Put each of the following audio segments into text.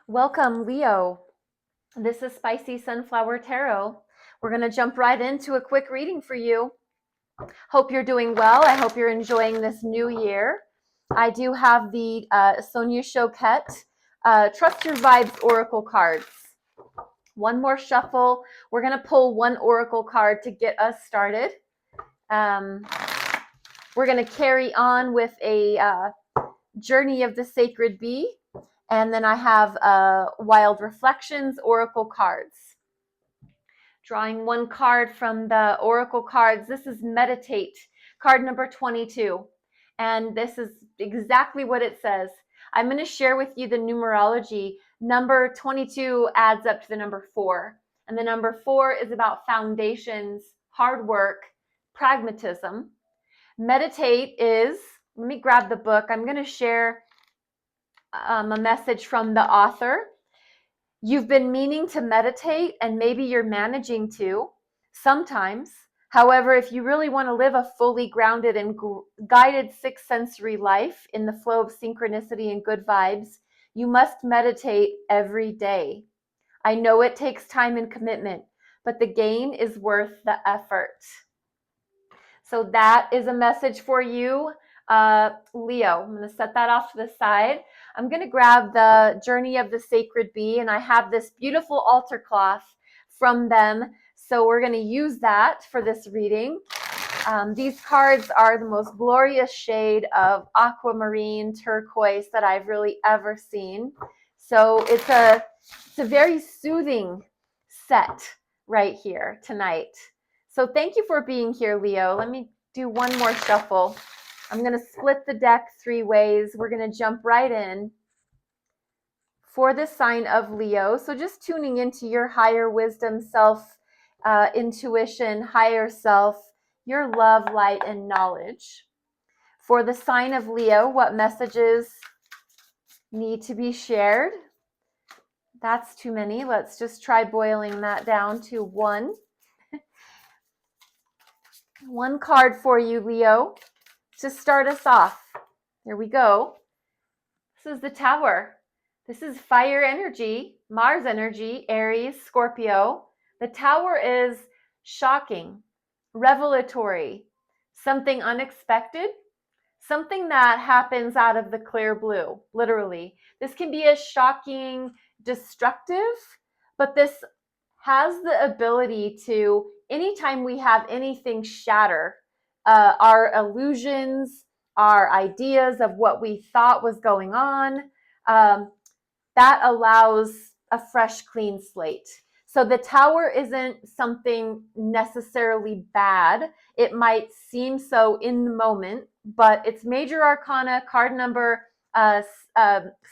Welcome, Leo. This is Spicy Sunflower Tarot. We're going to jump right into a quick reading for you. Hope you're doing well. I hope you're enjoying this new year. I do have the Sonia Choquette Trust Your Vibes Oracle cards. One more shuffle. We're going to pull one Oracle card to get us started. We're going to carry on with a Journey of the Sacred Bee. And then I have Wild Reflections Oracle cards. Drawing one card from the Oracle cards. This is Meditate, card number 22. And this is exactly what it says. I'm going to share with you the numerology. Number 22 adds up to the number 4. And the number 4 is about foundations, hard work, pragmatism. Meditate is, let me grab the book. I'm going to share a message from the author. You've been meaning to meditate, and maybe you're managing to sometimes. However, if you really want to live a fully grounded and guided sixth sensory life in the flow of synchronicity and good vibes, you must meditate every day. I know it takes time and commitment, but the gain is worth the effort. So that is a message for you, Leo. I'm going to set that off to the side. I'm going to grab the Journey of the Sacred Bee, and I have this beautiful altar cloth from them. So we're going to use that for this reading. These cards are the most glorious shade of aquamarine turquoise that I've really ever seen. So it's a very soothing set right here tonight. So thank you for being here, Leo. Let me do one more shuffle. I'm going to split the deck 3 ways. We're going to jump right in for the sign of Leo. So just tuning into your higher wisdom, self, intuition, higher self, your love, light, and knowledge. For the sign of Leo, what messages need to be shared? That's too many. Let's just try boiling that down to 1. One card for you, Leo, to start us off. Here we go. This is the Tower. This is fire energy, Mars energy, Aries, Scorpio. The Tower is shocking, revelatory, something unexpected, something that happens out of the clear blue, literally. This can be as shocking, destructive, but this has the ability to, anytime we have anything shatter, our illusions, our ideas of what we thought was going on, that allows a fresh, clean slate. So the Tower isn't something necessarily bad. It might seem so in the moment, but it's Major Arcana, card number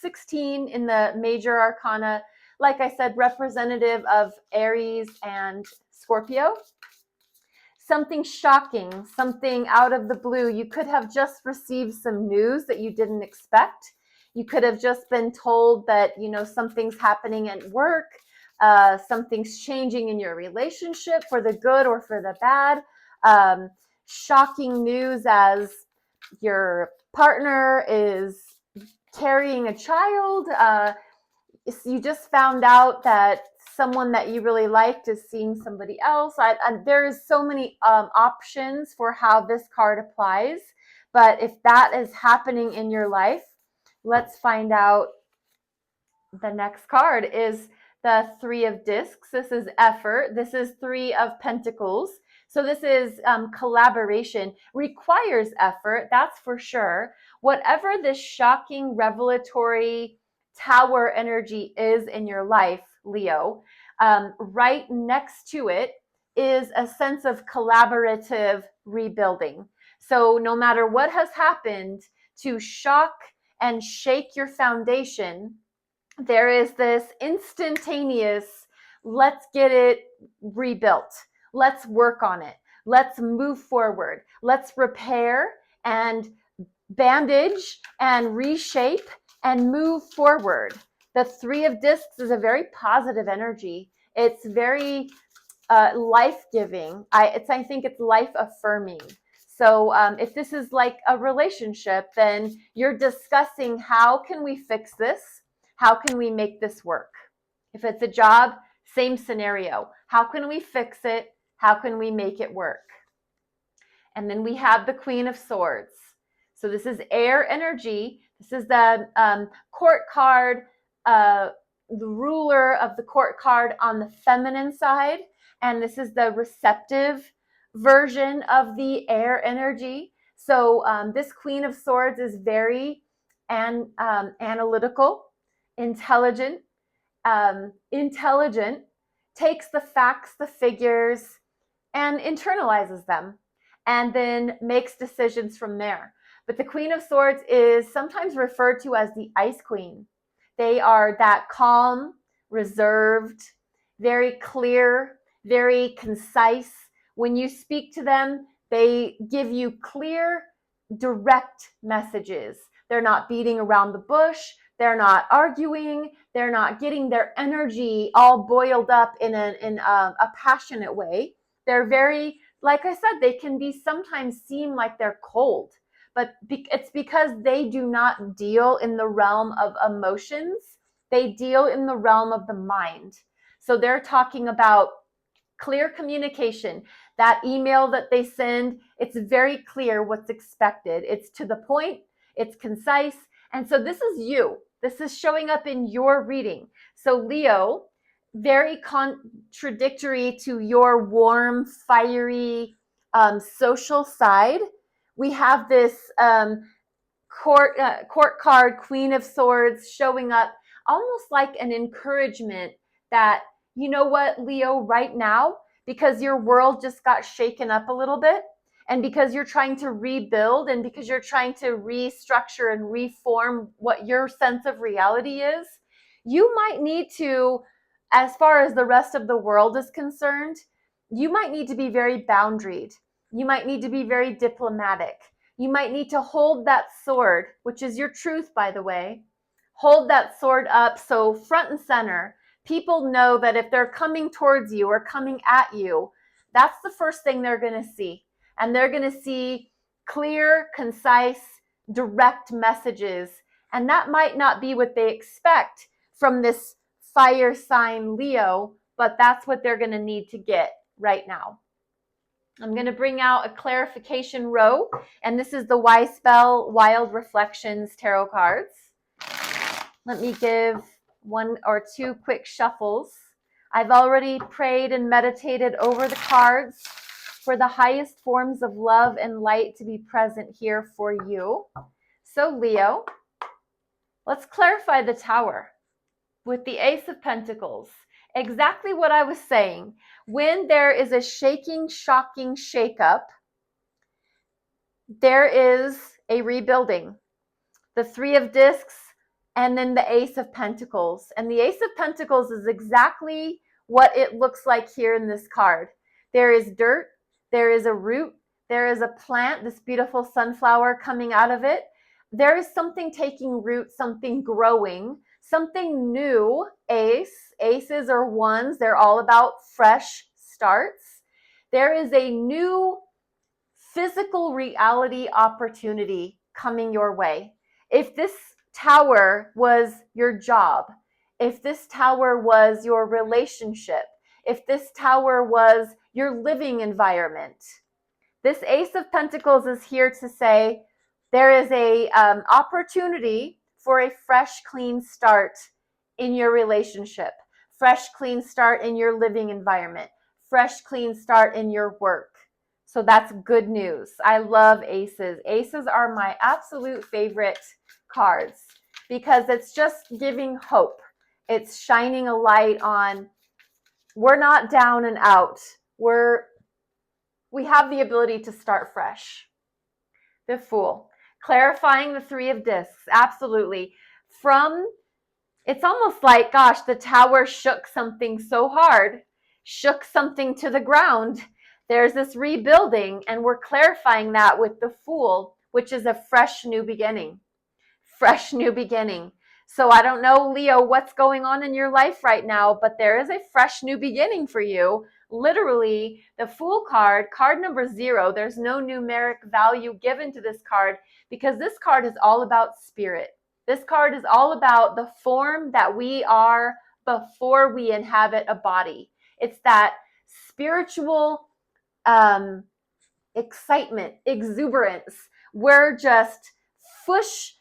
16 in the Major Arcana. Like I said, representative of Aries and Scorpio. Something shocking, something out of the blue. You could have just received some news that you didn't expect. You could have just been told that, something's happening at work. Something's changing in your relationship for the good or for the bad. Shocking news as your partner is carrying a child. You just found out that someone that you really liked is seeing somebody else. There's so many options for how this card applies. But if that is happening in your life, let's find out. The next card is the 3 of Discs. This is effort. This is 3 of Pentacles. So this is collaboration. Requires effort, that's for sure. Whatever this shocking, revelatory Tower energy is in your life, Leo, right next to it is a sense of collaborative rebuilding. So no matter what has happened to shock and shake your foundation, there is this instantaneous, let's get it rebuilt. Let's work on it. Let's move forward. Let's repair and bandage and reshape and move forward. The 3 of Discs is a very positive energy. It's very life-giving. I think it's life-affirming. So if this is like a relationship, then you're discussing how can we fix this? How can we make this work? If it's a job, same scenario. How can we fix it? How can we make it work? And then we have the Queen of Swords. So this is air energy. This is the court card, the ruler of the court card on the feminine side. And this is the receptive version of the air energy. So this Queen of Swords is very analytical, intelligent, takes the facts, the figures, and internalizes them, and then makes decisions from there. But the Queen of Swords is sometimes referred to as the Ice Queen. They are that calm, reserved, very clear, very concise. When you speak to them, they give you clear, direct messages. They're not beating around the bush. They're not arguing. They're not getting their energy all boiled up in a passionate way. They're very, like I said, they can be sometimes seem like they're cold, but it's because they do not deal in the realm of emotions. They deal in the realm of the mind. So they're talking about clear communication. That email that they send, it's very clear what's expected. It's to the point, it's concise. And so this is you. This is showing up in your reading. So Leo, very contradictory to your warm, fiery, social side. We have this court card, Queen of Swords, showing up almost like an encouragement that, you know what, Leo, right now, because your world just got shaken up a little bit, and because you're trying to rebuild, and because you're trying to restructure and reform what your sense of reality is, you might need to, as far as the rest of the world is concerned, you might need to be very boundaried. You might need to be very diplomatic. You might need to hold that sword, which is your truth, by the way. Hold that sword up so front and center, people know that if they're coming towards you or coming at you, that's the first thing they're going to see. And they're going to see clear, concise, direct messages. And that might not be what they expect from this fire sign Leo, but that's what they're going to need to get right now. I'm going to bring out a clarification row, and this is the Y Spell Wild Reflections Tarot cards. Let me give one or two quick shuffles. I've already prayed and meditated over the cards for the highest forms of love and light to be present here for you. So Leo, let's clarify the Tower with the Ace of Pentacles. Exactly what I was saying. When there is a shaking, shocking shakeup, there is a rebuilding. The Three of Discs and then the Ace of Pentacles. And the Ace of Pentacles is exactly what it looks like here in this card. There is dirt, there is a root, there is a plant, this beautiful sunflower coming out of it. There is something taking root, something growing, something new. Aces are ones. They're all about fresh starts. There is a new physical reality opportunity coming your way. If this tower was your job, if this tower was your relationship, if this tower was your living environment, this Ace of Pentacles is here to say there is a opportunity for a fresh, clean start in your relationship, fresh, clean start in your living environment, fresh, clean start in your work. So that's good news. I love aces. Aces are my absolute favorite cards because it's just giving hope. It's shining a light on we're not down and out. We have the ability to start fresh. The Fool. Clarifying the Three of Discs. Absolutely. It's almost like, gosh, the Tower shook something so hard, shook something to the ground. There's this rebuilding, and we're clarifying that with the Fool, which is a fresh new beginning. Fresh new beginning. So I don't know, Leo, what's going on in your life right now, but there is a fresh new beginning for you. Literally, the Fool card, card number 0, there's no numeric value given to this card because this card is all about spirit. This card is all about the form that we are before we inhabit a body. It's that spiritual excitement, exuberance. We're just fresh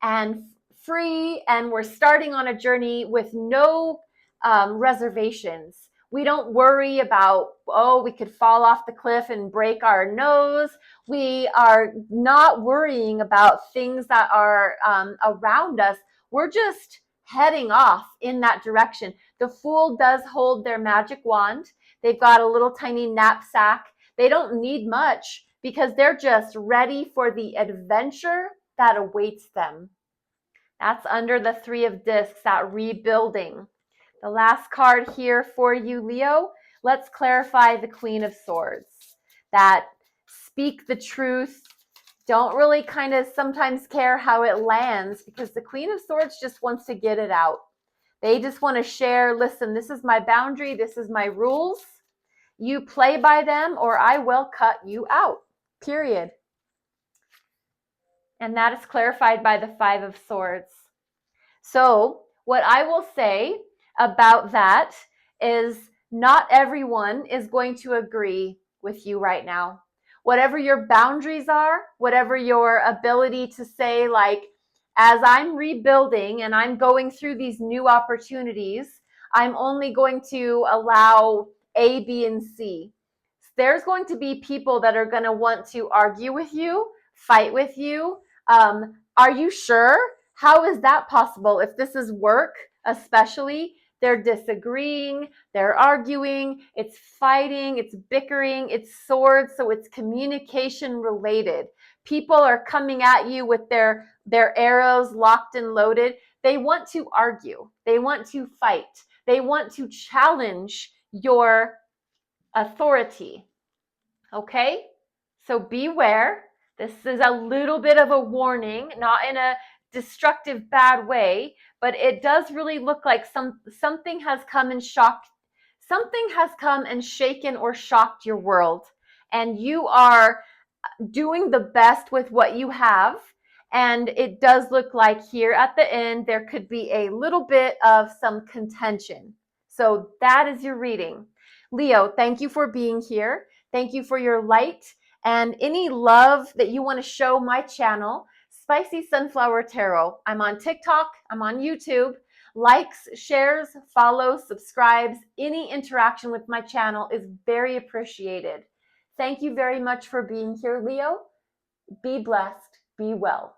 and free, and we're starting on a journey with no reservations. We don't worry about, oh, we could fall off the cliff and break our nose. We are not worrying about things that are around us. We're just heading off in that direction. The Fool does hold their magic wand. They've got a little tiny knapsack. They don't need much because they're just ready for the adventure that awaits them. That's under the Three of Discs, that rebuilding. The last card here for you, Leo. Let's clarify the Queen of Swords. That speak the truth. Don't really kind of sometimes care how it lands, because the Queen of Swords just wants to get it out. They just want to share, listen, this is my boundary, this is my rules. You play by them or I will cut you out, period. And that is clarified by the Five of Swords. So what I will say about that is not everyone is going to agree with you right now. Whatever your boundaries are, whatever your ability to say, like, as I'm rebuilding and I'm going through these new opportunities, I'm only going to allow A, B, and C. There's going to be people that are going to want to argue with you, fight with you. Are you sure? How is that possible? If this is work, especially, they're disagreeing, they're arguing, it's fighting, it's bickering, it's swords, so it's communication related. People are coming at you with their arrows locked and loaded. They want to argue. They want to fight. They want to challenge your authority. Okay? So beware. This is a little bit of a warning, not in a destructive, bad way, but it does really look like something has come and shaken or shocked your world, and you are doing the best with what you have. And it does look like here at the end there could be a little bit of some contention. So that is your reading. Leo, thank you for being here. Thank you for your light and any love that you want to show my channel, Spicy Sunflower Tarot. I'm on TikTok, I'm on YouTube. Likes, shares, follows, subscribes, any interaction with my channel is very appreciated. Thank you very much for being here, Leo. Be blessed, be well.